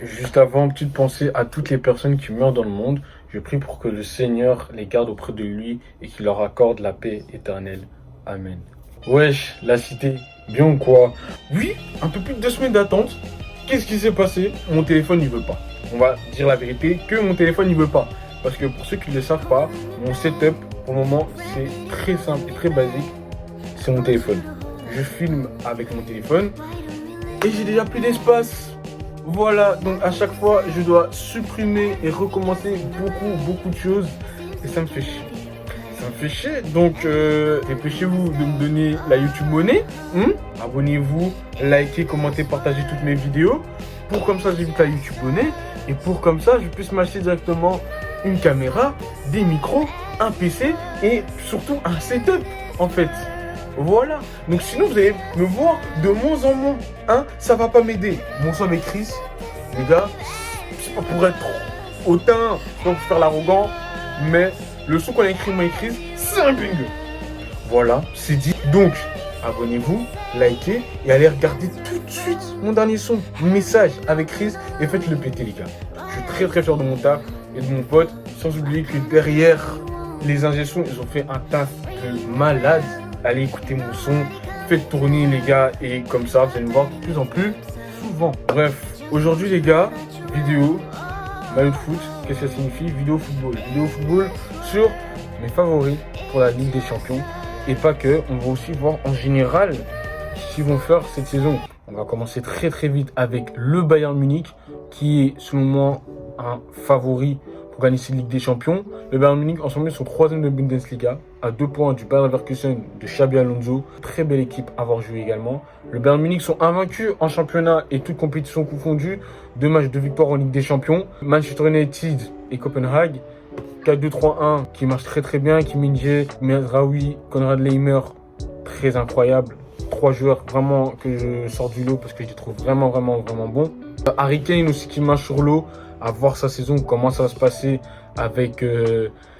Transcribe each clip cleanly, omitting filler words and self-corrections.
Juste avant, petite pensée à toutes les personnes qui meurent dans le monde. Je prie pour que le Seigneur les garde auprès de lui et qu'il leur accorde la paix éternelle. Amen. Wesh, la cité, bien ou quoi? Oui, un peu plus de 2 semaines d'attente. Qu'est-ce qui s'est passé? Mon téléphone n'y veut pas. On va dire la vérité que mon téléphone n'y veut pas. Parce que pour ceux qui ne le savent pas, mon setup, pour le moment, c'est très simple et très basique. C'est mon téléphone. Je filme avec mon téléphone et j'ai déjà plus d'espace. Voilà, donc à chaque fois, je dois supprimer et recommencer beaucoup de choses. Et ça me fait chier. Ça me fait chier. Donc, dépêchez-vous de me donner la YouTube monnaie. Abonnez-vous, likez, commentez, partagez toutes mes vidéos. Pour comme ça, j'évite la YouTube monnaie. Et pour comme ça, je puisse m'acheter directement une caméra, des micros, un PC et surtout un setup, en fait. Voilà. Donc sinon, vous allez me voir de moins en moins. Ça va pas m'aider. Bonsoir mes Chris. Les gars, c'est pas pour être hautain, pas pour faire l'arrogant, mais le son qu'on a écrit My Chris, c'est un bingo. Voilà, c'est dit. Donc, abonnez-vous, likez et allez regarder tout de suite mon dernier son, message avec Chris et faites-le péter les gars. Je suis très fier de mon taf et de mon pote, sans oublier que derrière les ingé sons, ils ont fait un taf de malade. Allez écouter mon son, faites tourner les gars et comme ça vous allez me voir de plus en plus souvent. Bref, aujourd'hui les gars, vidéo, maillot de foot, qu'est-ce que ça signifie? Vidéo football sur mes favoris pour la Ligue des Champions. Et pas que, on va aussi voir en général ce qu'ils vont faire cette saison. On va commencer très vite avec le Bayern Munich qui est selon moi un favori pour gagner cette Ligue des Champions. Le Bayern Munich en ce moment ils sont 3e de Bundesliga à 2 points du Bayer Leverkusen de Xabi Alonso. Très belle équipe à avoir joué également. Le Bayern Munich sont invaincus en championnat et toutes compétitions confondues. 2 matchs de victoire en Ligue des Champions. Manchester United et Copenhague. 4-2-3-1 qui marche très bien. Kim Min-jae, Mazraoui, Konrad Leimer, très incroyable. 3 joueurs vraiment que je sors du lot parce que je les trouve vraiment bons. Harry Kane aussi qui marche sur l'eau. À voir sa saison, comment ça va se passer avec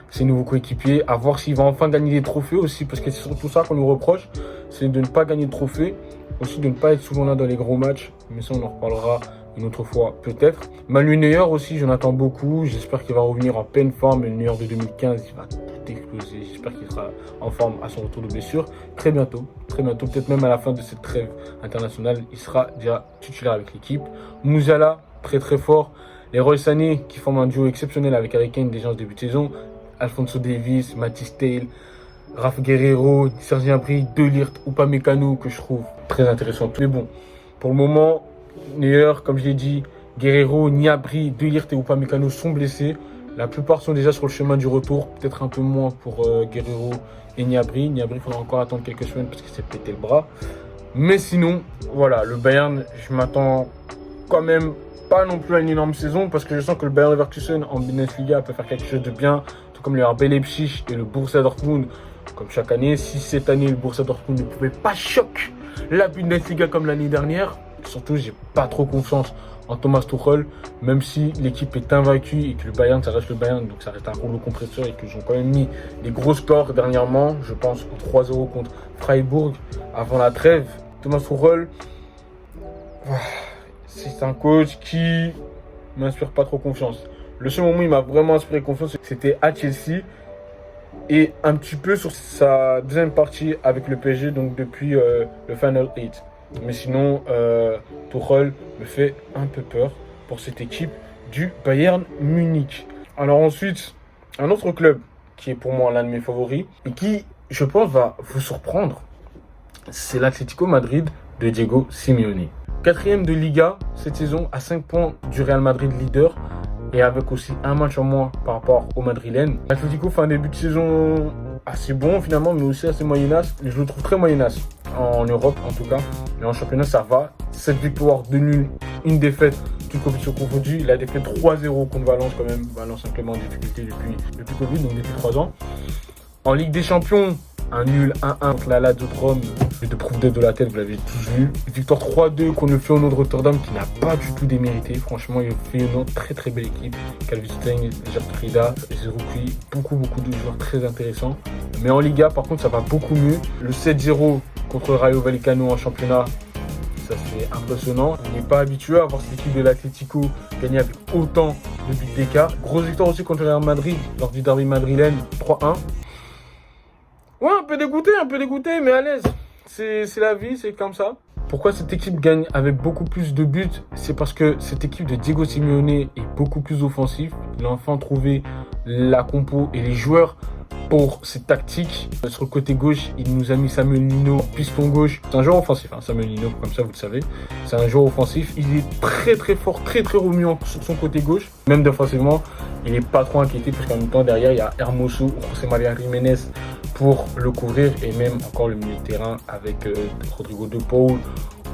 ses nouveaux coéquipiers, à voir s'il va enfin gagner des trophées aussi, parce que c'est surtout ça qu'on nous reproche, c'est de ne pas gagner de trophées, aussi de ne pas être souvent là dans les gros matchs, mais ça on en reparlera une autre fois peut-être. Manuel Neuer aussi, j'en attends beaucoup, j'espère qu'il va revenir en pleine forme, le Neuer de 2015, il va tout exploser, j'espère qu'il sera en forme à son retour de blessure, très bientôt, peut-être même à la fin de cette trêve internationale, il sera déjà titulaire avec l'équipe. Musiala, très fort. Les Roy Sané qui forment un duo exceptionnel avec Harry Kane déjà en début de saison. Alphonso Davies, Matthijs Teel, Rafa Guerreiro, Serge Gnabry, De Ligt, Upamecano que je trouve très intéressant. Mais bon, pour le moment, Neuer, comme je l'ai dit, Guerreiro, Gnabry, De Ligt et Upamecano sont blessés. La plupart sont déjà sur le chemin du retour, peut-être un peu moins pour Guerreiro et Gnabry. Gnabry, il faudra encore attendre quelques semaines parce qu'il s'est pété le bras. Mais sinon, voilà, le Bayern, je m'attends quand même pas non plus à une énorme saison parce que je sens que le Bayer Leverkusen en Bundesliga peut faire quelque chose de bien, tout comme le RB Leipzig et le Borussia Dortmund comme chaque année. Si cette année le Borussia Dortmund ne pouvait pas choquer la Bundesliga comme l'année dernière, surtout j'ai pas trop confiance en Thomas Tuchel, même si l'équipe est invaincue et que le Bayern ça reste le Bayern, donc ça reste un rouleau compresseur et qu'ils ont quand même mis des gros scores dernièrement, je pense au 3-0 contre Freiburg avant la trêve. Thomas Tuchel, c'est un coach qui m'inspire pas trop confiance. Le seul moment où il m'a vraiment inspiré confiance, c'était à Chelsea et un petit peu sur sa deuxième partie avec le PSG, donc depuis le Final 8. Mais sinon, Tuchel me fait un peu peur pour cette équipe du Bayern Munich. Alors ensuite, un autre club qui est pour moi l'un de mes favoris et qui, je pense, va vous surprendre, c'est l'Atlético Madrid de Diego Simeone. 4e de Liga cette saison à 5 points du Real Madrid leader et avec aussi un match en moins par rapport au Madrilène. L'Atlético fait un début de saison assez bon finalement mais aussi assez moyennasse. Je le trouve très moyennasse en Europe en tout cas. Mais en championnat ça va. 7 victoires, 2 nuls, une défaite, toute compétition confondue. Il a défait 3-0 contre Valence quand même. Valence simplement en difficulté depuis Covid, donc depuis 3 ans. En Ligue des Champions, un nul 1-1 contre la Lazio de Rome. De proof de la tête, vous l'avez tous vu. Victoire 3-2 contre le Feyenoord de Rotterdam qui n'a pas du tout démérité. Franchement, il fait une très belle équipe. Calvin Stengs, Gertruida, Zerouki, beaucoup de joueurs très intéressants. Mais en Liga, par contre, ça va beaucoup mieux. Le 7-0 contre Rayo Vallecano en championnat, ça c'est impressionnant. On n'est pas habitué à voir cette équipe de l'Atlético gagner avec autant de buts d'écart. Grosse victoire aussi contre le Real Madrid lors du derby madrilène 3-1. Ouais, un peu dégoûté, mais à l'aise. C'est la vie, c'est comme ça. Pourquoi cette équipe gagne avec beaucoup plus de buts? C'est parce que cette équipe de Diego Simeone est beaucoup plus offensive. Il a enfin trouvé la compo et les joueurs pour cette tactique. Sur le côté gauche, il nous a mis Samuel Nino, piston gauche. C'est un joueur offensif, hein, Samuel Nino, comme ça vous le savez. C'est un joueur offensif. Il est très fort, très remuant sur son côté gauche. Même défensivement, il n'est pas trop inquiété, parce qu'en même temps, derrière, il y a Hermoso, José María Jiménez pour le couvrir. Et même encore le milieu de terrain avec Rodrigo de Paul.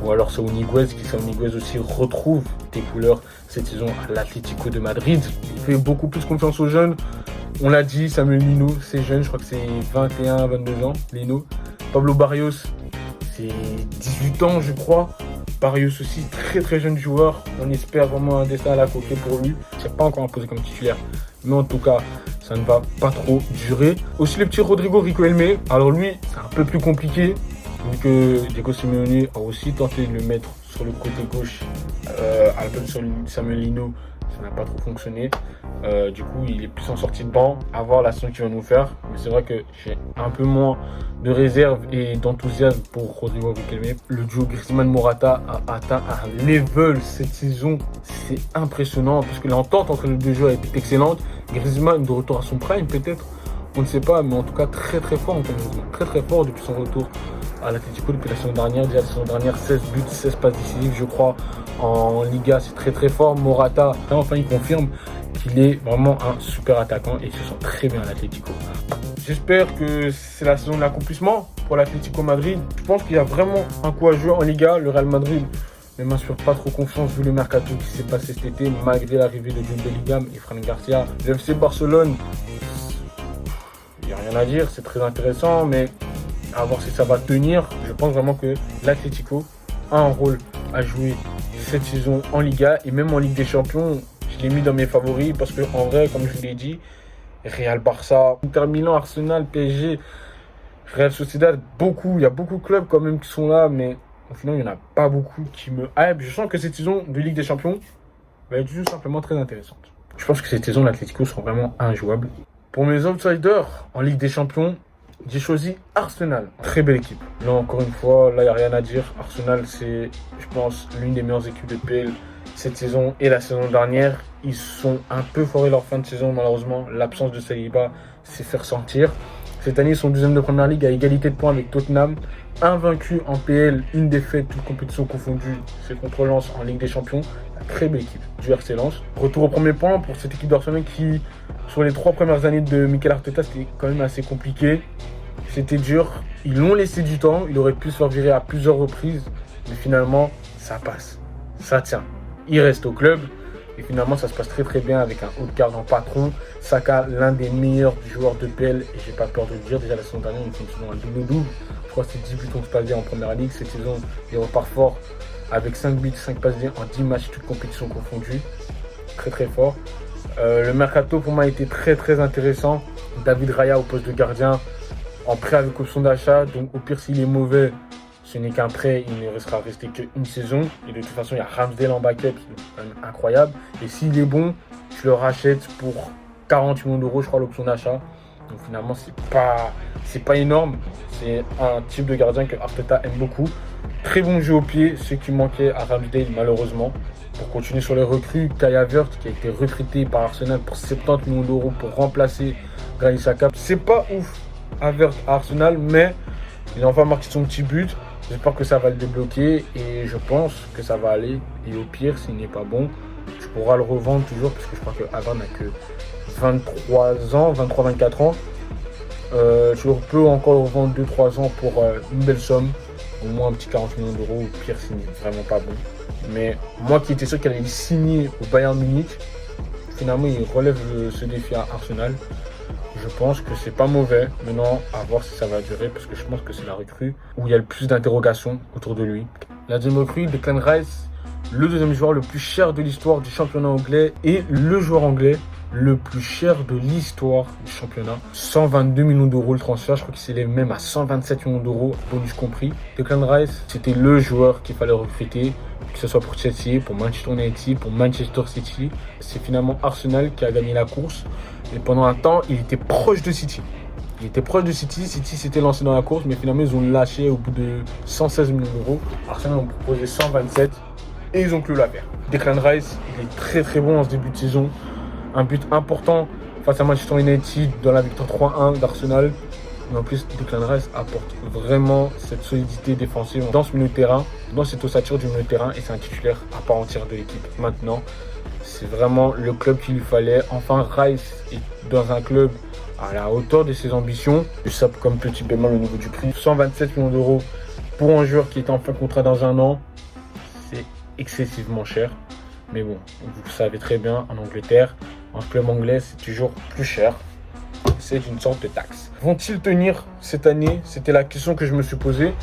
Ou alors Saúl Ñíguez, qui Saúl Ñíguez aussi retrouve des couleurs cette saison à l'Atlético de Madrid. Il fait beaucoup plus confiance aux jeunes. On l'a dit, Samuel Lino, c'est jeune, je crois que c'est 21, 22 ans, Lino. Pablo Barrios, c'est 18 ans, je crois. Barrios aussi, très jeune joueur. On espère vraiment un destin à la coquille pour lui. C'est pas encore imposé comme titulaire, mais en tout cas, ça ne va pas trop durer. Aussi le petit Rodrigo Riquelme. Alors lui, c'est un peu plus compliqué, vu que Diego Simeone a aussi tenté de le mettre sur le côté gauche à la place de Samuel Lino. Ça n'a pas trop fonctionné. Du coup, il est plus en sortie de banc. À voir la saison qu'il va nous faire. Mais c'est vrai que j'ai un peu moins de réserve et d'enthousiasme pour Rodrigo Riquelme. Le duo Griezmann-Morata a atteint un level cette saison. C'est impressionnant parce que l'entente entre les deux joueurs est excellente. Griezmann de retour à son prime peut-être. On ne sait pas, mais en tout cas très fort en termes de Griezmann. Très fort depuis son retour à l'Atlético depuis la saison dernière. Déjà la saison dernière, 16 buts, 16 passes décisives, je crois. En Liga, c'est très fort. Morata, enfin, il confirme qu'il est vraiment un super attaquant et il se sent très bien à l'Atlético. J'espère que c'est la saison de l'accomplissement pour l'Atlético Madrid. Je pense qu'il y a vraiment un coup à jouer en Liga. Le Real Madrid ne m'inspire pas trop confiance vu le mercato qui s'est passé cet été, malgré l'arrivée de Jude Bellingham et Fran Garcia. Le FC Barcelone, il n'y a rien à dire, c'est très intéressant, mais à voir si ça va tenir. Je pense vraiment que l'Atlético a un rôle à jouer cette saison en Liga et même en Ligue des Champions. Je l'ai mis dans mes favoris parce que en vrai, comme je vous l'ai dit, Real, Barça, Inter Milan, Arsenal, PSG, Real Sociedad, il y a beaucoup de clubs quand même qui sont là, mais au final, il n'y en a pas beaucoup qui me hype. Je sens que cette saison de Ligue des Champions va être tout simplement très intéressante. Je pense que cette saison, l'Atlético sera vraiment injouable. Pour mes outsiders en Ligue des Champions, j'ai choisi Arsenal. Très belle équipe. Là, encore une fois, là, il n'y a rien à dire. Arsenal, c'est, je pense, l'une des meilleures équipes de PL cette saison et la saison dernière. Ils sont un peu forés leur fin de saison, malheureusement. L'absence de Saliba s'est fait ressentir. Cette année, ils sont deuxième de Première Ligue à égalité de points avec Tottenham. Invaincu en PL, une défaite, toutes compétitions confondues. C'est contre Lens en Ligue des Champions. Une très belle équipe du RC Lens. Retour au premier point pour cette équipe d'Arsenal qui, sur les 3 premières années de Mikel Arteta, c'était quand même assez compliqué. C'était dur. Ils l'ont laissé du temps. Il aurait pu se faire virer à plusieurs reprises. Mais finalement, ça passe. Ça tient. Il reste au club. Et finalement, ça se passe très bien avec un haut de garde en patron. Saka, l'un des meilleurs joueurs de PL. Et j'ai pas peur de le dire. Déjà, la saison dernière, il fait une saison à double-double. Je crois que c'est 10 buts on se passe bien en première ligue. Cette saison, il repart fort avec 5 buts, 5 passes bien en 10 matchs, toutes compétitions confondues. Très fort. Le mercato, pour moi, a été très intéressant. David Raya au poste de gardien en prêt avec option d'achat. Donc, au pire, s'il est mauvais, ce n'est qu'un prêt, il ne restera resté qu'une saison. Et de toute façon, il y a Ramsdale en backup, c'est quand même incroyable. Et s'il est bon, je le rachète pour 40 millions d'euros, je crois, l'option d'achat. Donc finalement, c'est pas énorme. C'est un type de gardien que Arteta aime beaucoup. Très bon jeu au pied, ce qui manquait à Ramsdale, malheureusement. Pour continuer sur les recrues, Kai Havertz, qui a été recruté par Arsenal pour 70 millions d'euros pour remplacer Granit Xhaka. C'est pas ouf, Havertz à Arsenal, mais il a enfin marqué son petit but. J'espère que ça va le débloquer et je pense que ça va aller. Et au pire, s'il n'est pas bon, je pourrai le revendre toujours parce que je crois que Havertz n'a que 23 ans, 23-24 ans. Je peux encore le revendre 2-3 ans pour une belle somme, au moins un petit 40 millions d'euros. Au pire, s'il n'est vraiment pas bon. Mais moi qui étais sûr qu'elle allait signer au Bayern Munich, finalement, il relève ce défi à Arsenal. Je pense que c'est pas mauvais. Maintenant, à voir si ça va durer parce que je pense que c'est la recrue où il y a le plus d'interrogations autour de lui. La deuxième recrue, Declan Rice, le deuxième joueur le plus cher de l'histoire du championnat anglais et le joueur anglais le plus cher de l'histoire du championnat. 122 millions d'euros le transfert, je crois qu'il s'élève même à 127 millions d'euros, bonus compris. Declan Rice, c'était le joueur qu'il fallait recruter, que ce soit pour Chelsea, pour Manchester United, pour Manchester City. C'est finalement Arsenal qui a gagné la course. Et pendant un temps, il était proche de City. City s'était lancé dans la course, mais finalement ils ont lâché au bout de 116 millions d'euros. Arsenal ont proposé 127 et ils ont clos l'affaire. Declan Rice, il est très très bon en ce début de saison. Un but important face à Manchester United dans la victoire 3-1 d'Arsenal. Mais en plus, Declan Rice apporte vraiment cette solidité défensive dans ce milieu de terrain, dans cette ossature du milieu de terrain, et c'est un titulaire à part entière de l'équipe. Maintenant, c'est vraiment le club qu'il lui fallait. Enfin, Rice est dans un club à la hauteur de ses ambitions. Je sais comme petit bémol au niveau du prix. 127 millions d'euros pour un joueur qui est en fin de contrat dans un an, c'est excessivement cher. Mais bon, vous le savez très bien, en Angleterre, un club anglais, c'est toujours plus cher. C'est une sorte de taxe. Vont-ils tenir cette année? C'était la question que je me suis posée.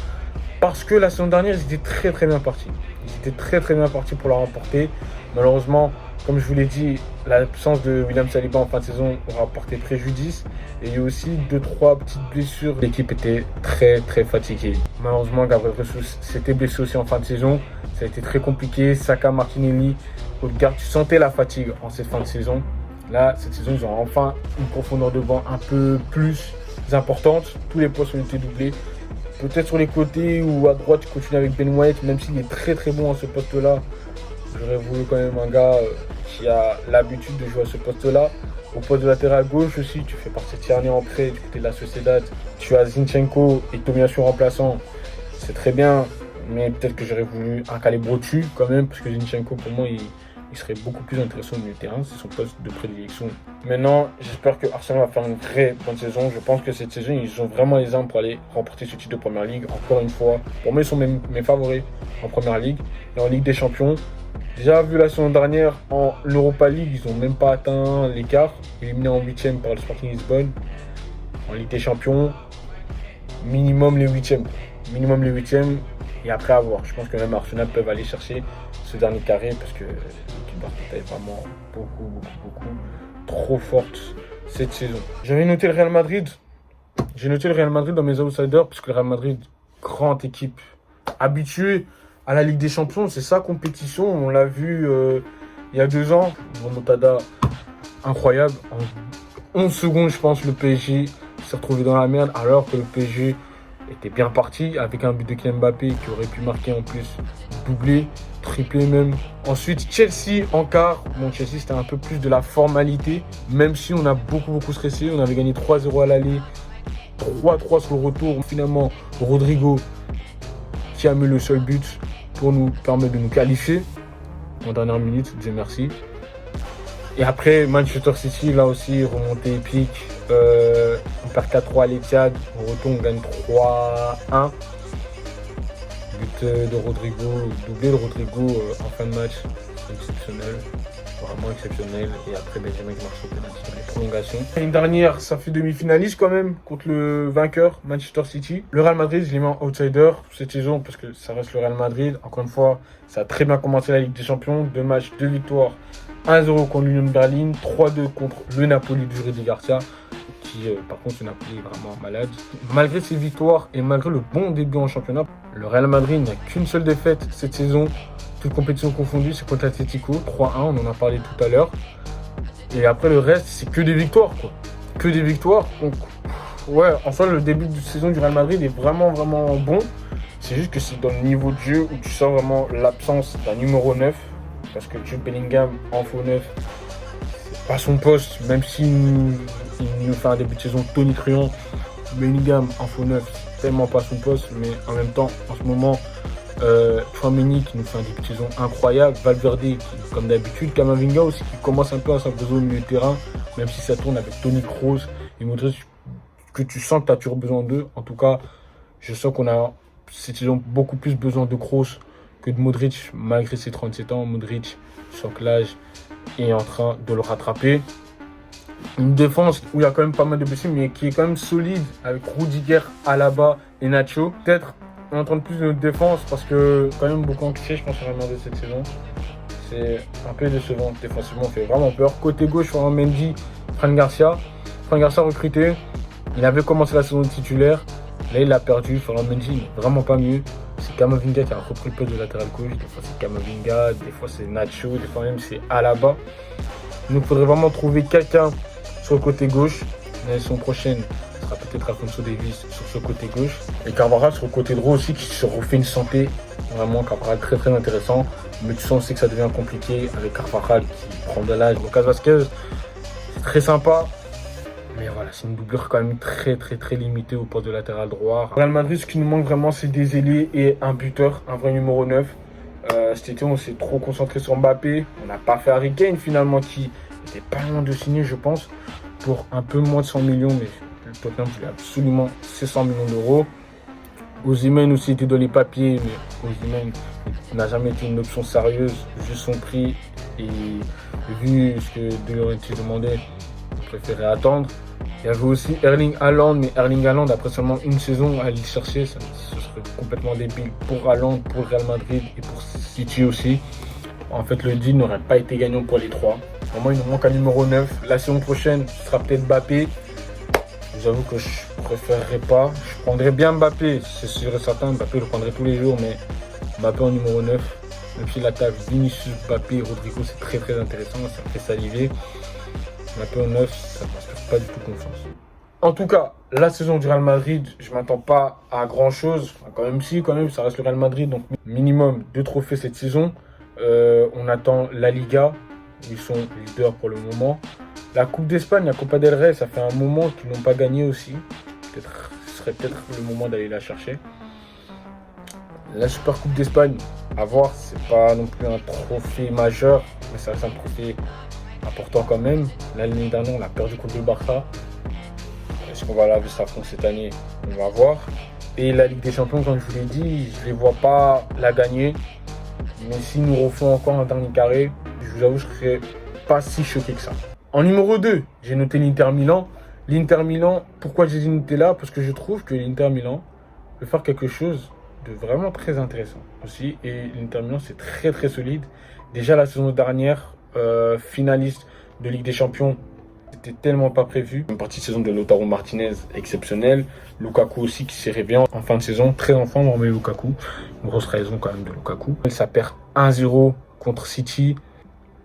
Parce que la saison dernière, ils étaient très très bien partis. Ils étaient très très bien partis pour la remporter. Malheureusement, comme je vous l'ai dit, l'absence de William Saliba en fin de saison aura porté préjudice. Et il y a aussi 2-3 petites blessures. L'équipe était très très fatiguée. Malheureusement, Gabriel Jesus s'était blessé aussi en fin de saison. Ça a été très compliqué. Saka, Martinelli, Odegaard, tu sentais la fatigue en cette fin de saison. Là, cette saison, ils ont enfin une profondeur de banc un peu plus importante. Tous les postes ont été doublés. Peut-être sur les côtés ou à droite, tu continues avec Ben White, même s'il est très très bon à ce poste-là. J'aurais voulu quand même un gars qui a l'habitude de jouer à ce poste-là. Au poste de latéral gauche aussi, tu fais partie de Tierney en prêt du côté de la Sociedad. Tu as Zinchenko et Tomiyasu remplaçant. C'est très bien, mais peut-être que j'aurais voulu un Calébrotu quand même, parce que Zinchenko, pour moi, il serait beaucoup plus intéressant au milieu de terrain. C'est son poste de prédilection. Maintenant, j'espère que Arsenal va faire une très bonne saison. Je pense que cette saison, ils ont vraiment les armes pour aller remporter ce titre de Première Ligue. Encore une fois, pour moi, ils sont mes favoris en Première Ligue. Et en Ligue des Champions, déjà vu la saison dernière, en Europa League, ils n'ont même pas atteint l'écart. Éliminés en 8e par le Sporting Lisbonne. En Ligue des Champions, minimum les 8e. Minimum les 8e. Et après à voir. Je pense que même Arsenal peuvent aller chercher ce dernier carré parce que l'équipe d'Arteta est vraiment beaucoup trop forte cette saison. J'avais noté le Real Madrid. J'ai noté le Real Madrid dans mes outsiders parce que le Real Madrid, grande équipe, habituée à la Ligue des Champions, c'est sa compétition. On l'a vu il y a 2 ans. Remontada incroyable. En 11 secondes, je pense, le PSG s'est retrouvé dans la merde alors que le PSG était bien parti avec un but de Kylian Mbappé qui aurait pu marquer en plus doublé, triplé même. Ensuite, Chelsea en quart. Bon, Chelsea, c'était un peu plus de la formalité, même si on a beaucoup stressé. On avait gagné 3-0 à l'aller, 3-3 sur le retour. Finalement, Rodrigo qui a mis le seul but pour nous permettre de nous qualifier en dernière minute, Dieu merci. Et après, Manchester City, là aussi, remontée épique. On perd 4-3 à l'Etihad. Au retour, on gagne 3-1. But de Rodrigo, doublé de Rodrigo en fin de match. C'est exceptionnel. Vraiment exceptionnel. Et après, Benjamin qui marche au pénalty dans les prolongations. L'année dernière, ça fait demi-finaliste quand même contre le vainqueur, Manchester City. Le Real Madrid, je l'ai mis en outsider cette saison parce que ça reste le Real Madrid. Encore une fois, ça a très bien commencé la Ligue des Champions. 2 matchs, 2 victoires. 1-0 contre l'Union de Berlin, 3-2 contre le Napoli du Rudy Garcia, qui par contre le Napoli est vraiment malade. Malgré ses victoires et malgré le bon début en championnat, le Real Madrid n'a qu'une seule défaite cette saison, toute compétition confondue, c'est contre l'Atlético, 3-1, on en a parlé tout à l'heure. Et après le reste, c'est que des victoires, quoi. Que des victoires. Donc, ouais, en soi, le début de saison du Real Madrid est vraiment bon. C'est juste que c'est dans le niveau de jeu où tu sens vraiment l'absence d'un numéro 9. Parce que Jude Bellingham en faux neuf, c'est pas son poste, même s'il nous fait un début de saison tonitruant. Bellingham en faux neuf, c'est tellement pas son poste, mais en même temps, en ce moment, Tchouaméni qui nous fait un début de saison incroyable, Valverde qui, comme d'habitude, Camavinga aussi qui commence un peu à s'imposer au milieu de terrain, même si ça tourne avec Toni Kroos et Modric, que tu sens que tu as toujours besoin d'eux. En tout cas, je sens qu'on a cette saison beaucoup plus besoin de Kroos que de Modric, malgré ses 37 ans. Modric, sans que l'âge, est en train de le rattraper. Une défense où il y a quand même pas mal de blessés, mais qui est quand même solide, avec Rudiger, Alaba et Nacho. Peut-être on entend plus de notre défense parce que quand même beaucoup anxieux, je pense, sur Real Madrid cette saison. C'est un peu décevant défensivement, on fait vraiment peur. Côté gauche, Ferland Mendy, Fran Garcia. Fran Garcia recruté, il avait commencé la saison de titulaire. Là, il a perdu. Ferland Mendy n'est vraiment pas mieux. C'est Camavinga qui a repris le poste de latéral gauche. Des fois, c'est Camavinga, des fois, c'est Nacho, des fois même, c'est Alaba. Donc, il faudrait vraiment trouver quelqu'un sur le côté gauche. La saison prochaine, ce sera peut-être Alphonso Davies sur ce côté gauche. Et Carvajal sur le côté droit aussi, qui se refait une santé. Vraiment, Carvajal très très intéressant. Mais tu sens aussi que ça devient compliqué avec Carvajal qui prend de l'âge. Lucas Vazquez, c'est très sympa. Mais voilà, c'est une doublure quand même très très très limitée au poste de latéral droit. Real Madrid, ce qui nous manque vraiment, c'est des ailiers et un buteur, un vrai numéro 9. Cet été, on s'est trop concentré sur Mbappé. On n'a pas fait Harry Kane finalement, qui était pas loin de signer, je pense, pour un peu moins de 100 millions. Mais le Tottenham voulait absolument 600 millions d'euros. Osimhen aussi était dans les papiers, mais Osimhen n'a jamais été une option sérieuse, vu son prix et vu ce que De Laurentiis demandait, il préférait attendre. Il y avait aussi Erling Haaland, mais Erling Haaland, après seulement une saison à aller chercher, ce serait complètement débile pour Haaland, pour le Real Madrid et pour City aussi. En fait, le deal n'aurait pas été gagnant pour les trois. Vraiment, il nous manque un numéro 9. La saison prochaine, ce sera peut-être Mbappé. J'avoue que je préférerais pas. Je prendrais bien Mbappé, c'est sûr et certain. Mbappé, je le prendrais tous les jours, mais Mbappé en numéro 9. Même si l'attaque Vinicius, Mbappé, Rodrigo, c'est très très intéressant. Ça me fait saliver. Mbappé en 9, ça ne m'inspire pas du tout confiance. En tout cas, la saison du Real Madrid, je ne m'attends pas à grand chose. Quand même, ça reste le Real Madrid. Donc, minimum 2 trophées cette saison. On attend la Liga. Ils sont leaders pour le moment. La Coupe d'Espagne, la Copa del Rey, ça fait un moment qu'ils n'ont pas gagné aussi. Ce serait peut-être le moment d'aller la chercher. La Super Coupe d'Espagne, à voir, c'est pas non plus un trophée majeur, mais ça reste un trophée important quand même. L'année dernière, on a perdu contre le Barça. Est-ce qu'on va la voir s'affronter cette année? On va voir. Et la Ligue des Champions, comme je vous l'ai dit, je ne les vois pas la gagner. Mais si nous refont encore un dernier carré, je vous avoue, je ne serais pas si choqué que ça. En numéro 2, j'ai noté l'Inter Milan. L'Inter Milan, pourquoi j'ai noté là? Parce que je trouve que l'Inter Milan peut faire quelque chose de vraiment très intéressant aussi. Et l'Inter Milan, c'est très très solide. Déjà la saison dernière, finaliste de Ligue des Champions, c'était tellement pas prévu. Une partie de saison de Lautaro Martinez exceptionnelle. Lukaku aussi qui s'est réveillé en fin de saison. Très en forme, mais Lukaku. Une grosse raison quand même de Lukaku. Ça perd 1-0 contre City.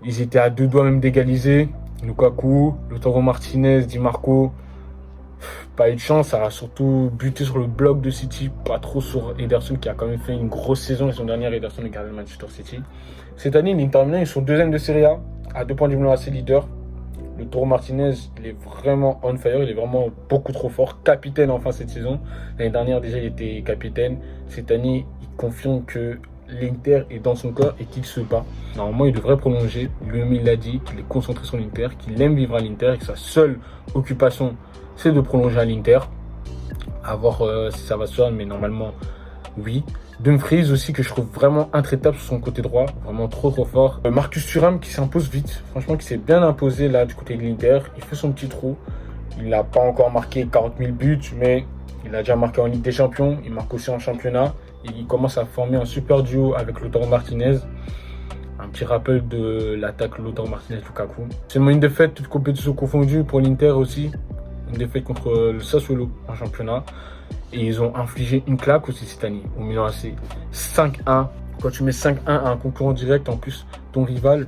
Ils étaient à 2 doigts même d'égaliser. Lukaku, Lautaro Martinez, Di Marco, pas eu de chance, ça a surtout buté sur le bloc de City, pas trop sur Ederson qui a quand même fait une grosse saison. La saison dernière, Ederson est gardien de Manchester City. Cette année, l'Inter Milan, ils sont 2e de Serie A, à 2 points du Milan AC leader. Lautaro Martinez, il est vraiment on fire, il est vraiment beaucoup trop fort, capitaine enfin cette saison. L'année dernière, déjà, il était capitaine. Cette année, il confirme que l'Inter est dans son corps et qu'il se bat. Normalement, il devrait prolonger. Lui-même, il l'a dit, qu'il est concentré sur l'Inter, qu'il aime vivre à l'Inter et que sa seule occupation, c'est de prolonger à l'Inter. À voir si ça va se faire, mais normalement, oui. Dumfries aussi, que je trouve vraiment intraitable sur son côté droit. Vraiment trop fort. Marcus Thuram qui s'impose vite. Franchement, qui s'est bien imposé là du côté de l'Inter. Il fait son petit trou. Il n'a pas encore marqué 40 000 buts, mais il a déjà marqué en Ligue des Champions. Il marque aussi en championnat. Il commence à former un super duo avec Lautaro Martinez. Un petit rappel de l'attaque Lautaro Martinez-Lukaku. Seulement une défaite, toute compétition confondue pour l'Inter aussi. Une défaite contre le Sassuolo en championnat. Et ils ont infligé une claque aussi cette année au Milan AC. 5-1. Quand tu mets 5-1 à un concurrent direct, en plus ton rival,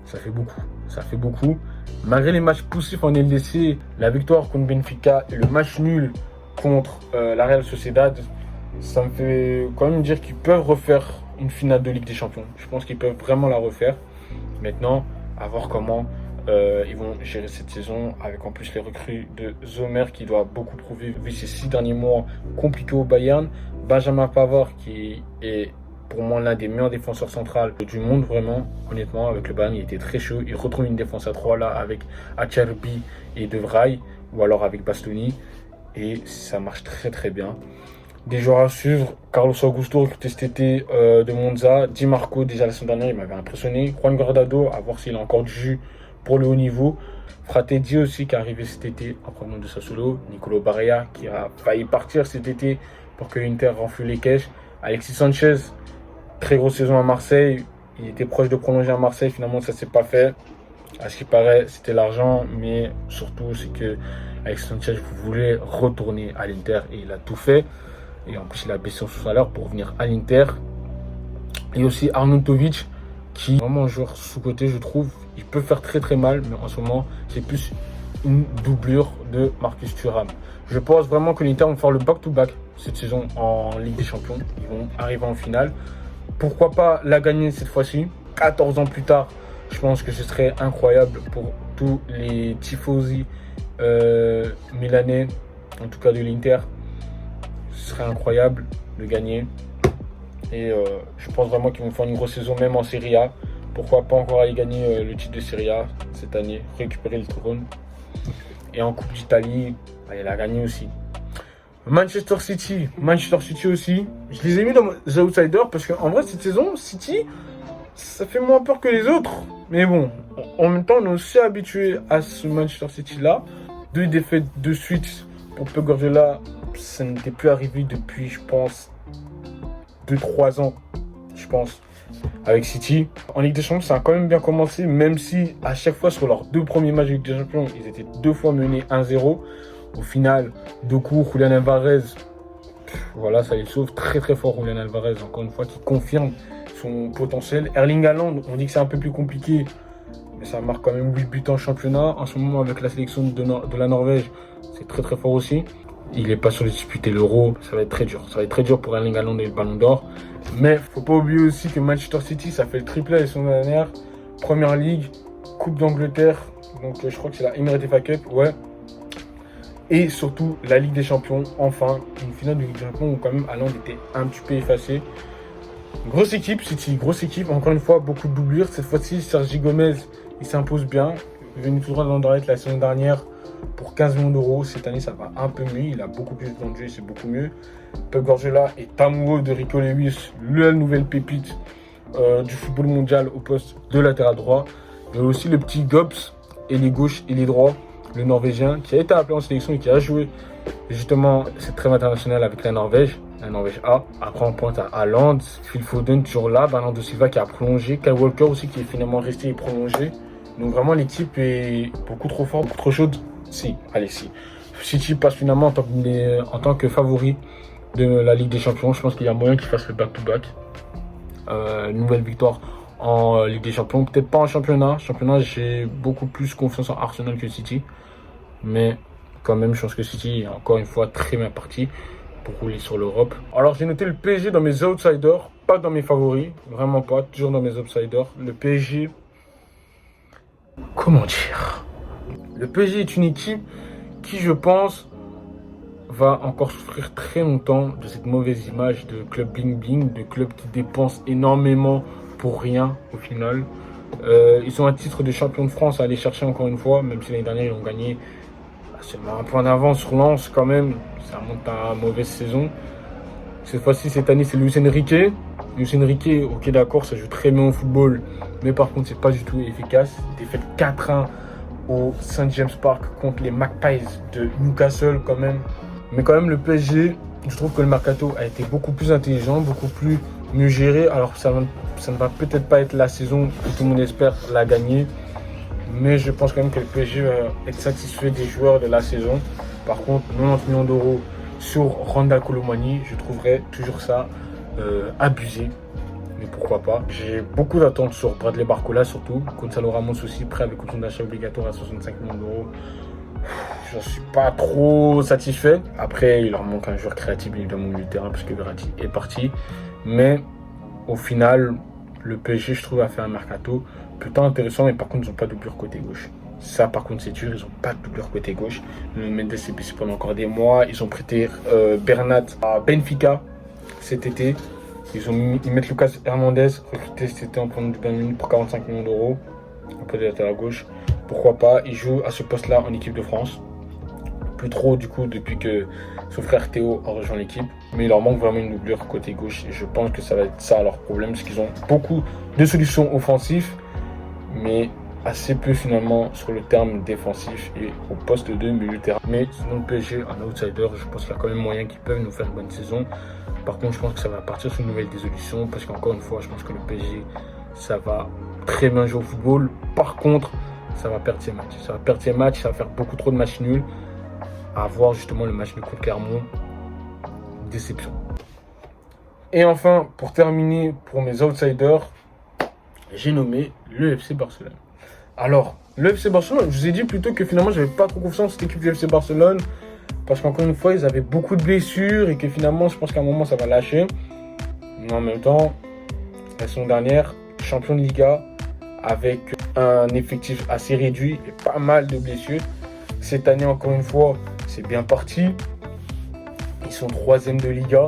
ça fait beaucoup. Ça fait beaucoup. Malgré les matchs poussifs en LDC, la victoire contre Benfica et le match nul contre la Real Sociedad, ça me fait quand même dire qu'ils peuvent refaire une finale de Ligue des Champions. Je pense qu'ils peuvent vraiment la refaire. Maintenant, à voir comment ils vont gérer cette saison, avec en plus les recrues de Zomer qui doit beaucoup prouver vu ces 6 derniers mois compliqués au Bayern. Benjamin Pavard qui est pour moi l'un des meilleurs défenseurs centrales du monde, vraiment, honnêtement, avec le Bayern il était très chaud. Il retrouve une défense à 3 là avec Acerbi et De Vrij, ou alors avec Bastoni, et ça marche très très bien. Des joueurs à suivre, Carlos Augusto recruté cet été de Monza, Di Marco déjà la semaine dernière il m'avait impressionné, Juan Guardado à voir s'il a encore du jus pour le haut niveau, Fratelli aussi qui est arrivé cet été en provenance de Sassuolo, Nicolo Barella qui a failli partir cet été pour que l'Inter renfloue les caisses. Alexis Sanchez, très grosse saison à Marseille. Il était proche de prolonger à Marseille. Finalement, ça ne s'est pas fait. À ce qui paraît, c'était l'argent. Mais surtout, c'est que Alexis Sanchez voulait retourner à l'Inter. Et il a tout fait. Et en plus, il a baissé son salaire pour venir à l'Inter. Et aussi Arnautovic, qui est vraiment un joueur sous-côté, je trouve. Il peut faire très très mal. Mais en ce moment, c'est plus une doublure de Marcus Thuram. Je pense vraiment que l'Inter vont faire le back-to-back cette saison en Ligue des Champions. Ils vont arriver en finale. Pourquoi pas la gagner cette fois-ci, 14 ans plus tard. Je pense que ce serait incroyable pour tous les tifosi milanais, en tout cas de l'Inter. Ce serait incroyable de gagner. Et je pense vraiment qu'ils vont faire une grosse saison, même en Serie A. Pourquoi pas encore aller gagner le titre de Serie A cette année, récupérer le trône. Et en Coupe d'Italie, il a gagné aussi. Manchester City aussi. Je les ai mis dans les outsiders parce qu'en vrai, cette saison, City, ça fait moins peur que les autres. Mais bon, en même temps, on est aussi habitué à ce Manchester City-là. 2 défaites de suite pour Pep Guardiola. Ça n'était plus arrivé depuis, je pense, 2-3 ans, je pense, avec City. En Ligue des Champions, ça a quand même bien commencé, même si à chaque fois, sur leurs 2 premiers matchs de Ligue des Champions, ils étaient 2 fois menés 1-0. Au final, Doku, Julian Alvarez, voilà, ça les sauve très très fort. Julian Alvarez, encore une fois, qui confirme son potentiel. Erling Haaland, on dit que c'est un peu plus compliqué, mais ça marque quand même 8 buts en championnat. En ce moment, avec la sélection de la Norvège, c'est très très fort aussi. Il n'est pas sur de disputer l'Euro, ça va être très dur. Ça va être très dur pour Erling Haaland et le Ballon d'Or. Mais faut pas oublier aussi que Manchester City, ça fait le triplé la saison dernière. Première Ligue, Coupe d'Angleterre, donc je crois que c'est la Emirates FA Cup, ouais. Et surtout la Ligue des Champions, enfin, une finale de Ligue des Champions où quand même Haaland était un petit peu effacé. Grosse équipe, City, grosse équipe, encore une fois, beaucoup de doublures. Cette fois-ci, Sergi Gomez, il s'impose bien. Il est venu tout droit d'Anderlecht la saison dernière pour 15 millions d'euros. Cette année, ça va un peu mieux. Il a beaucoup plus de temps de jeu, c'est beaucoup mieux. Pep Guardiola est amoureux de Rico Lewis, la nouvelle pépite du football mondial au poste de latéral droit. Il y a aussi le petit Gops, ailier gauche, ailier droit, le Norvégien, qui a été appelé en sélection et qui a joué justement cette trêve internationale avec la Norvège A. Après, on pointe à Haaland, Phil Foden toujours là, Bernardo Silva qui a prolongé, Kyle Walker aussi qui est finalement resté et prolongé. Donc vraiment, l'équipe est beaucoup trop forte, beaucoup trop chaude. Si. City passe finalement en tant que favori de la Ligue des Champions. Je pense qu'il y a moyen qu'il fasse le back-to-back. Nouvelle victoire en Ligue des Champions. Peut-être pas en championnat. Championnat, j'ai beaucoup plus confiance en Arsenal que City. Mais quand même, je pense que City est encore une fois très bien parti pour rouler sur l'Europe. Alors, j'ai noté le PSG dans mes outsiders, pas dans mes favoris. Vraiment pas, toujours dans mes outsiders. Le PSG, comment dire ? Le PSG est une équipe qui, je pense, va encore souffrir très longtemps de cette mauvaise image de club bling-bling, de club qui dépense énormément pour rien au final. Ils ont un titre de champion de France à aller chercher encore une fois, même si l'année dernière ils ont gagné seulement un point d'avance sur Lens quand même. Ça remonte à une mauvaise saison. Cette fois-ci, cette année, c'est Luis Enrique. Luis Enrique, ok d'accord, ça joue très bien au football, mais par contre, c'est pas du tout efficace. Défaite 4-1 au St. James Park contre les Magpies de Newcastle quand même. Mais quand même, le PSG, je trouve que le mercato a été beaucoup plus intelligent, beaucoup plus mieux géré. Alors, ça ne va peut-être pas être la saison que tout le monde espère la gagner. Mais je pense quand même que le PSG va être satisfait des joueurs de la saison. Par contre, 90 millions d'euros sur Randal Colomani, je trouverais toujours ça abusé. Mais pourquoi pas. J'ai beaucoup d'attentes sur Bradley Barcola surtout. Gonzalo Ramos aussi, prêt avec option d'achat obligatoire à 65 millions d'euros. Je ne suis pas trop satisfait. Après, il leur manque un joueur créatif évidemment au milieu de terrain puisque Verratti est parti. Mais au final, le PSG, je trouve, a fait un mercato plutôt intéressant. Mais par contre, ils n'ont pas de doublure côté gauche. Ça, par contre, c'est dur. Ils n'ont pas de doublure côté gauche. Mendes est blessé pendant encore des mois. Ils ont prêté Bernat à Benfica cet été. Ils mettent Lucas Hernandez, recruté cet été en prenant du Bayern Munich pour 45 millions d'euros. Après, de latéral gauche. Pourquoi pas. Il joue à ce poste-là en équipe de France. Plus trop du coup depuis que son frère Théo a rejoint l'équipe, mais il leur manque vraiment une doublure côté gauche et je pense que ça va être ça leur problème parce qu'ils ont beaucoup de solutions offensives mais assez peu finalement sur le terme défensif et au poste de milieu de terrain. Mais sinon le PSG, un outsider, je pense qu'il y a quand même moyen qu'ils peuvent nous faire une bonne saison. Par contre, je pense que ça va partir sur une nouvelle désolution parce qu'encore une fois, je pense que le PSG, ça va très bien jouer au football. Par contre, ça va perdre ses matchs. Ça va perdre ses matchs, ça va faire beaucoup trop de matchs nuls. À voir justement le match de contre Clermont. Déception. Et enfin, pour terminer, pour mes outsiders, j'ai nommé le FC Barcelone. Alors, le FC Barcelone, je vous ai dit plutôt que finalement, j'avais pas trop confiance en cette équipe du FC Barcelone. Parce qu'encore une fois, ils avaient beaucoup de blessures et que finalement, je pense qu'à un moment, ça va lâcher. Mais en même temps, la saison dernière, champion de Liga, avec un effectif assez réduit et pas mal de blessures. Cette année, encore une fois, c'est bien parti. Ils sont 3e de Liga.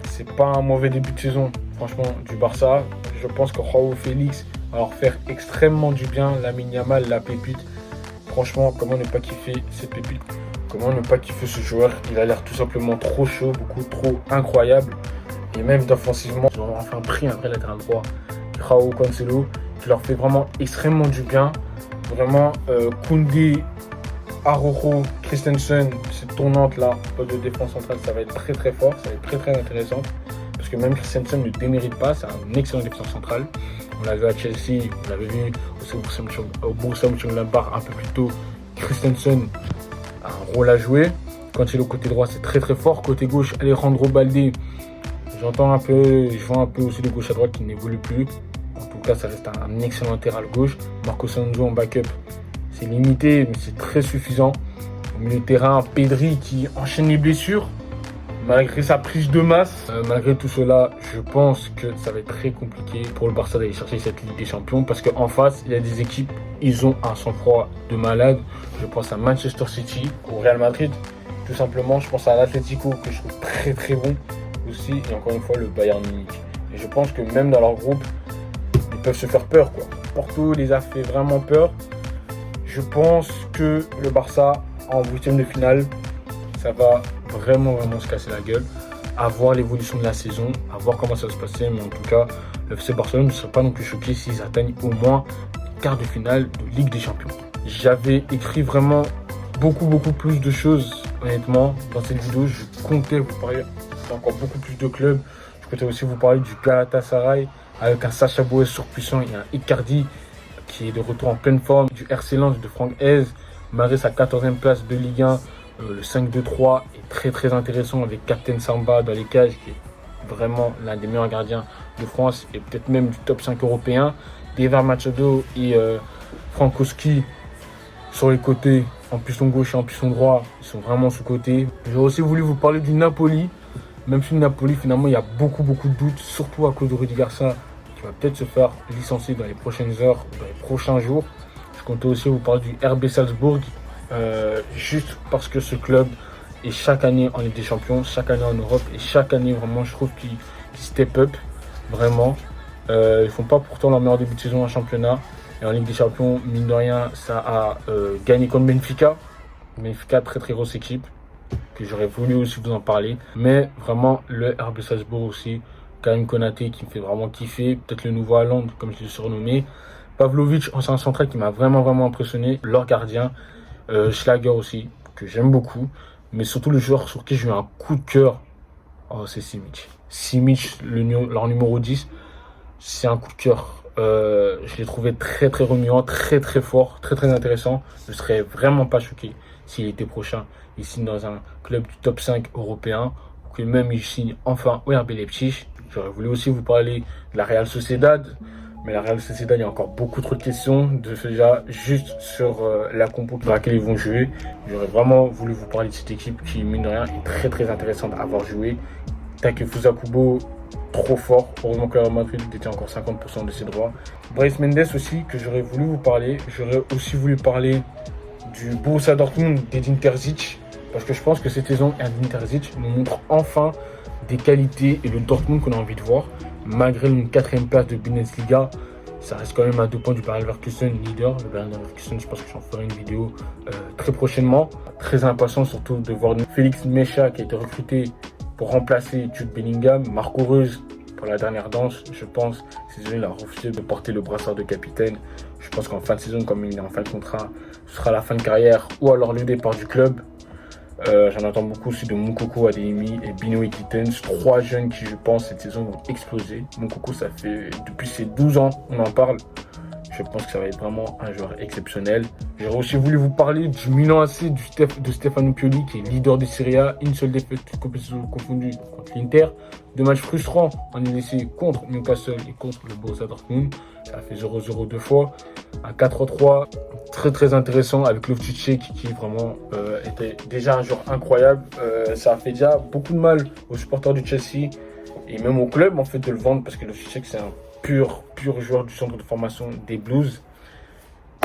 C'est pas un mauvais début de saison, franchement, du Barça. Je pense que Joao Félix va leur faire extrêmement du bien. Lamine Yamal, la pépite. Franchement, comment ne pas kiffer cette pépite? Comment ne pas kiffer ce joueur? Il a l'air tout simplement trop chaud, beaucoup trop incroyable. Et même offensivement, ils ont enfin pris un vrai latéral droit, Joao Cancelo, qui leur fait vraiment extrêmement du bien. Vraiment, Koundé, Araujo, Christensen, cette tournante-là, poste de défense centrale, ça va être très très fort, ça va être très très intéressant. Parce que même Christensen ne démérite pas, c'est un excellent défenseur central. On l'a vu à Chelsea, on l'avait vu aussi au Borussia Mönchengladbach un peu plus tôt. Christensen a un rôle à jouer. Quand il est au côté droit, c'est très très fort. Côté gauche, Alejandro Balde, je vois un peu aussi de gauche à droite qui n'évolue plus. En tout cas, ça reste un excellent latéral gauche. Marcos Alonso en backup, c'est limité, mais c'est très suffisant. Au milieu de terrain, Pedri qui enchaîne les blessures. Malgré sa prise de masse, malgré tout cela, je pense que ça va être très compliqué pour le Barça d'aller chercher cette Ligue des Champions parce qu'en face, il y a des équipes, ils ont un sang-froid de malade. Je pense à Manchester City, au Real Madrid, tout simplement. Je pense à l'Atlético que je trouve très très bon aussi. Et encore une fois, le Bayern Munich. Et je pense que même dans leur groupe, ils peuvent se faire peur, quoi. Porto les a fait vraiment peur. Je pense que le Barça, en 8e de finale, ça va vraiment se casser la gueule. À voir l'évolution de la saison, à voir comment ça va se passer. Mais en tout cas, le FC Barcelone ne serait pas non plus choqué s'ils atteignent au moins les quarts de finale de Ligue des Champions. J'avais écrit vraiment beaucoup plus de choses, honnêtement, dans cette vidéo. Je comptais vous parler d'encore beaucoup plus de clubs. Je comptais aussi vous parler du Galatasaray avec un Sacha Boey surpuissant et un Icardi qui est de retour en pleine forme, du RC Lens de Franck Hez, malgré sa 14e place de Ligue 1. Le 5-2-3 est très intéressant avec Captain Samba dans les cages, qui est vraiment l'un des meilleurs gardiens de France et peut-être même du top 5 européen. Dever Machado et Frankowski sur les côtés, en piston gauche et en piston droit, ils sont vraiment sous-côté. J'ai aussi voulu vous parler du Napoli, même si le Napoli finalement il y a beaucoup de doutes, surtout à cause de Rudi Garcia qui va peut-être se faire licencier dans les prochaines heures, dans les prochains jours. Je comptais aussi vous parler du RB Salzbourg. Juste parce que ce club est chaque année en Ligue des Champions, chaque année en Europe et chaque année vraiment je trouve qu'ils step up vraiment. Ils font pas pourtant leur meilleur début de saison en championnat et en Ligue des Champions, mine de rien, ça a gagné contre Benfica. Benfica, très grosse équipe que j'aurais voulu aussi vous en parler, mais vraiment le RB Salzbourg aussi, Karim Konaté qui me fait vraiment kiffer, peut-être le nouveau Haaland comme je l'ai surnommé, Pavlovic ancien central qui m'a vraiment impressionné, leur gardien. Schlager aussi, que j'aime beaucoup. Mais surtout le joueur sur qui j'ai eu un coup de cœur, c'est Simic. Simic, leur numéro 10, c'est un coup de cœur. Je l'ai trouvé très remuant, très fort, très intéressant. Je ne serais vraiment pas choqué s'il était prochain. Il signe dans un club du top 5 européen, ou que même il signe enfin au RB Leipzig. J'aurais voulu aussi vous parler de la Real Sociedad. Mais la Real Sociedad, il y a encore beaucoup trop de questions déjà juste sur la compo dans laquelle ils vont jouer. J'aurais vraiment voulu vous parler de cette équipe qui, mine de rien, est très intéressante à avoir joué. Takefusa Kubo, trop fort. Heureusement que Real Madrid détient encore 50% de ses droits. Brais Mendes aussi, que j'aurais voulu vous parler. J'aurais aussi voulu parler du Borussia Dortmund d'Edin Terzic. Parce que je pense que cette saison, Edin Terzic nous montre enfin des qualités et le Dortmund qu'on a envie de voir. Malgré une 4e place de Bundesliga, ça reste quand même à 2 points du Bayer Leverkusen leader. Le Bayer Leverkusen, je pense que j'en ferai une vidéo très prochainement. Très impatient surtout de voir Félix Mecha qui a été recruté pour remplacer Jude Bellingham. Marco Reus pour la dernière danse. Je pense cette saison, il a refusé de porter le brassard de capitaine. Je pense qu'en fin de saison, comme il est en fin de contrat, ce sera la fin de carrière ou alors le départ du club. J'en attends beaucoup aussi de Moukoko Adeyemi et Bino Ekitens, 3 jeunes qui, je pense, cette saison vont exploser. Moukoko, ça fait depuis ses 12 ans, on en parle. Je pense que ça va être vraiment un joueur exceptionnel. J'aurais aussi voulu vous parler du Milan AC de Stefano Pioli, qui est leader de Serie A. Une seule défaite, toute compétition confondue, contre l'Inter. 2 matchs frustrants en LDC contre Newcastle et contre le Borussia Dortmund. Ça a fait 0-0 2 fois. Un 4-3 très très intéressant avec Loftus-Cheek qui vraiment était déjà un joueur incroyable. Ça a fait déjà beaucoup de mal aux supporters du Chelsea et même au club en fait de le vendre parce que Loftus-Cheek c'est un pur joueur du centre de formation des Blues.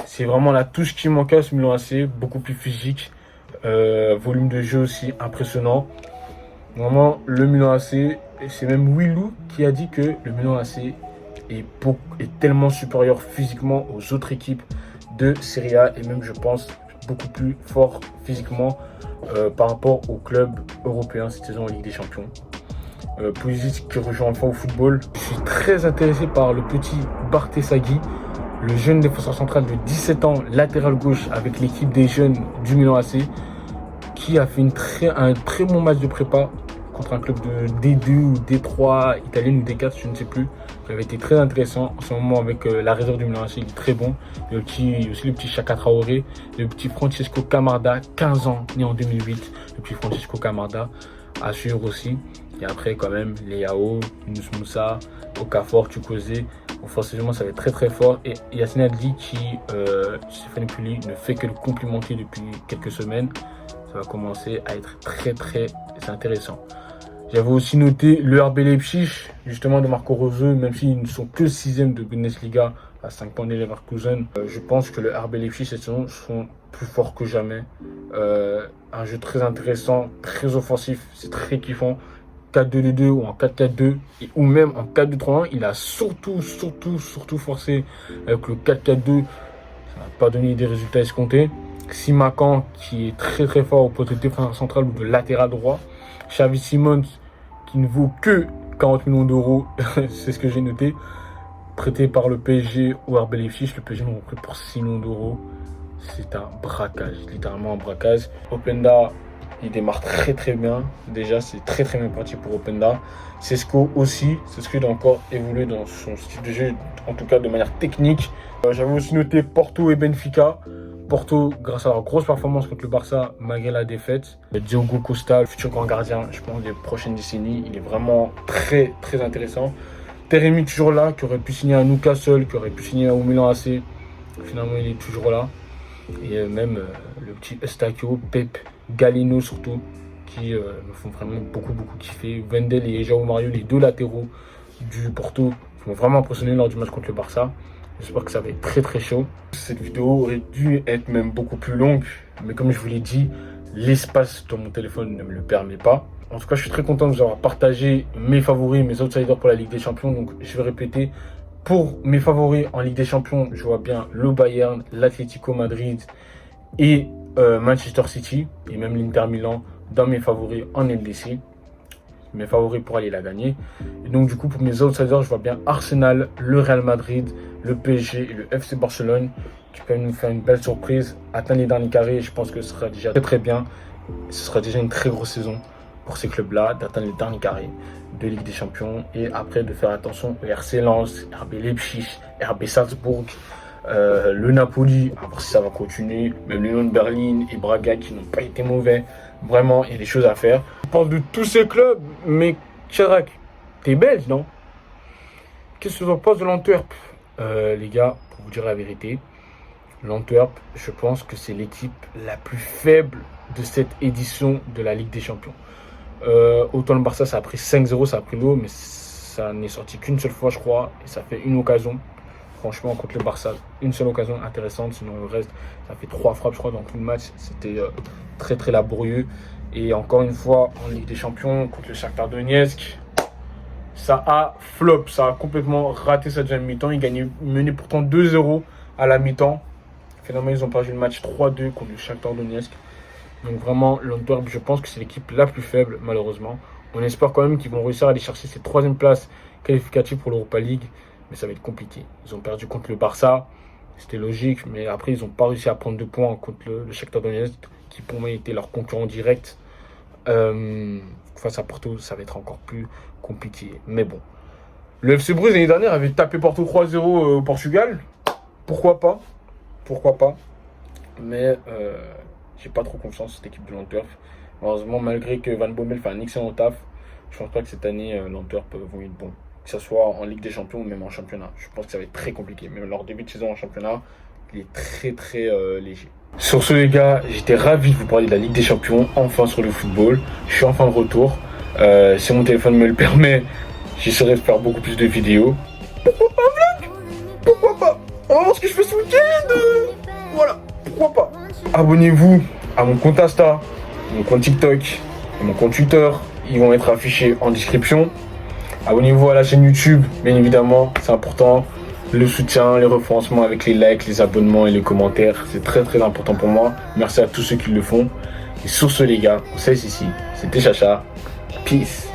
C'est vraiment la touche qui manquait à ce Milan AC, beaucoup plus physique, volume de jeu aussi impressionnant. Vraiment le Milan AC, et c'est même Willou qui a dit que le Milan AC est tellement supérieur physiquement aux autres équipes de Serie A et même je pense beaucoup plus fort physiquement par rapport aux clubs européens cette saison en Ligue des Champions. Pulisic qui rejoint enfin au football. Je suis très intéressé par le petit Barthez Saghi, le jeune défenseur central de 17 ans, latéral gauche avec l'équipe des jeunes du Milan AC, qui a fait un très bon match de prépa contre un club de D2 ou D3 italienne ou D4, je ne sais plus. Ça avait été très intéressant. En ce moment, avec la réserve du Milan AC, il est très bon. Il y a aussi le petit Chaka Traoré, le petit Francesco Camarda, 15 ans, né en 2008. Le petit Francesco Camarda assure aussi. Et après, quand même, les Yao, Yunus Moussa, Okafor, Chukwueze. Forcément, ça va être très très fort. Et Yacine Adli, qui, Stéphane Pioli, ne fait que le complimenter depuis quelques semaines. Ça va commencer à être très très intéressant. J'avais aussi noté le RB Leipzig, justement de Marco Rose, même s'ils ne sont que 6e de Bundesliga à 5 points de Leverkusen. Je pense que le RB Leipzig cette saison sont plus forts que jamais. Un jeu très intéressant, très offensif, c'est très kiffant. 4-2-2-2 ou en 4-4-2 ou même en 4-2-3-1. Il a surtout forcé avec le 4-4-2. Ça n'a pas donné des résultats escomptés. Simakan qui est très très fort au poste de défenseur central ou de latéral droit. Xavi Simons qui ne vaut que 40 millions d'euros, c'est ce que j'ai noté. Prêté par le PSG au RB Leipzig. Le PSG l'ont pris pour 6 millions d'euros. C'est un braquage, littéralement un braquage. Openda, il démarre très très bien. Déjà, c'est très très bien parti pour Openda. Sesco aussi. Sesco doit encore évoluer dans son style de jeu, en tout cas de manière technique. J'avais aussi noté Porto et Benfica. Porto, grâce à leur grosse performance contre le Barça, malgré la défaite. Diogo Costa, le futur grand gardien, je pense, des prochaines décennies. Il est vraiment très très intéressant. Teremi toujours là, qui aurait pu signer à Newcastle, qui aurait pu signer au Milan AC. Finalement, il est toujours là. Et même le petit Eustáquio, Pep, Galeno surtout, qui me font vraiment beaucoup kiffer. Wendel et João Mario, les deux latéraux du Porto, m'ont vraiment impressionné lors du match contre le Barça. J'espère que ça va être très très chaud. Cette vidéo aurait dû être même beaucoup plus longue, mais comme je vous l'ai dit, l'espace dans mon téléphone ne me le permet pas. En tout cas, je suis très content de vous avoir partagé mes favoris, mes outsiders pour la Ligue des Champions. Donc, je vais répéter. Pour mes favoris en Ligue des Champions, je vois bien le Bayern, l'Atlético Madrid et Manchester City et même l'Inter Milan dans mes favoris en LDC. Mes favoris pour aller la gagner. Et donc du coup pour mes outsiders, je vois bien Arsenal, le Real Madrid, le PSG et le FC Barcelone qui peuvent nous faire une belle surprise, atteindre les derniers carrés. Je pense que ce sera déjà très bien. Ce sera déjà une très grosse saison pour ces clubs-là, d'atteindre les derniers carrés de Ligue des Champions et après de faire attention au RC Lens, RB Leipzig, RB Salzbourg, le Napoli, à voir si ça va continuer, même l'Union de Berlin et Braga qui n'ont pas été mauvais. Vraiment, il y a des choses à faire. Je parle de tous ces clubs, mais Chirac, t'es belge, non? Qu'est-ce que tu en penses de l'Antwerp? Les gars, pour vous dire la vérité, l'Antwerp, je pense que c'est l'équipe la plus faible de cette édition de la Ligue des Champions. Autant le Barça, ça a pris 5-0, ça a pris l'eau, mais ça n'est sorti qu'une seule fois, je crois, et ça fait une occasion. Franchement, contre le Barça, une seule occasion intéressante, sinon le reste, ça fait 3 frappes, je crois, dans tout le match. C'était très très laborieux. Et encore une fois, en Ligue des Champions, contre le Shakhtar Donetsk, ça a flop, ça a complètement raté sa deuxième mi-temps. Ils menaient pourtant 2-0 à la mi-temps. Finalement, ils ont perdu le match 3-2 contre le Shakhtar Donetsk. Donc vraiment, l'Antwerp, je pense que c'est l'équipe la plus faible, malheureusement. On espère quand même qu'ils vont réussir à aller chercher cette 3e place qualificative pour l'Europa League. Mais ça va être compliqué. Ils ont perdu contre le Barça. C'était logique. Mais après, ils n'ont pas réussi à prendre 2 points contre le Shakhtar Donetsk, qui pour moi était leur concurrent direct. Face à Porto, ça va être encore plus compliqué. Mais bon. Le FC Bruges l'année dernière avait tapé Porto 3-0 au Portugal. Pourquoi pas? Pourquoi pas? Mais j'ai pas trop confiance en cette équipe de l'Antwerp. Malheureusement, malgré que Van Bommel fait un excellent taf, je pense pas que cette année l'Antwerp vont être bon. Que ce soit en Ligue des Champions ou même en championnat. Je pense que ça va être très compliqué. Même leur début de saison en championnat, il est très léger. Sur ce les gars, j'étais ravi de vous parler de la Ligue des Champions, enfin sur le football. Je suis enfin de retour. Si mon téléphone me le permet, j'essaierai de faire beaucoup plus de vidéos. Pourquoi pas vlog? Pourquoi pas? On va voir ce que je fais ce week-end. Voilà, pourquoi pas? Abonnez-vous à mon compte Insta, mon compte TikTok et mon compte Twitter. Ils vont être affichés en description. Abonnez-vous à la chaîne YouTube, bien évidemment, c'est important. Le soutien, les référencements avec les likes, les abonnements et les commentaires, c'est très important pour moi. Merci à tous ceux qui le font. Et sur ce les gars, on se laisse ici. C'était Chacha. Peace.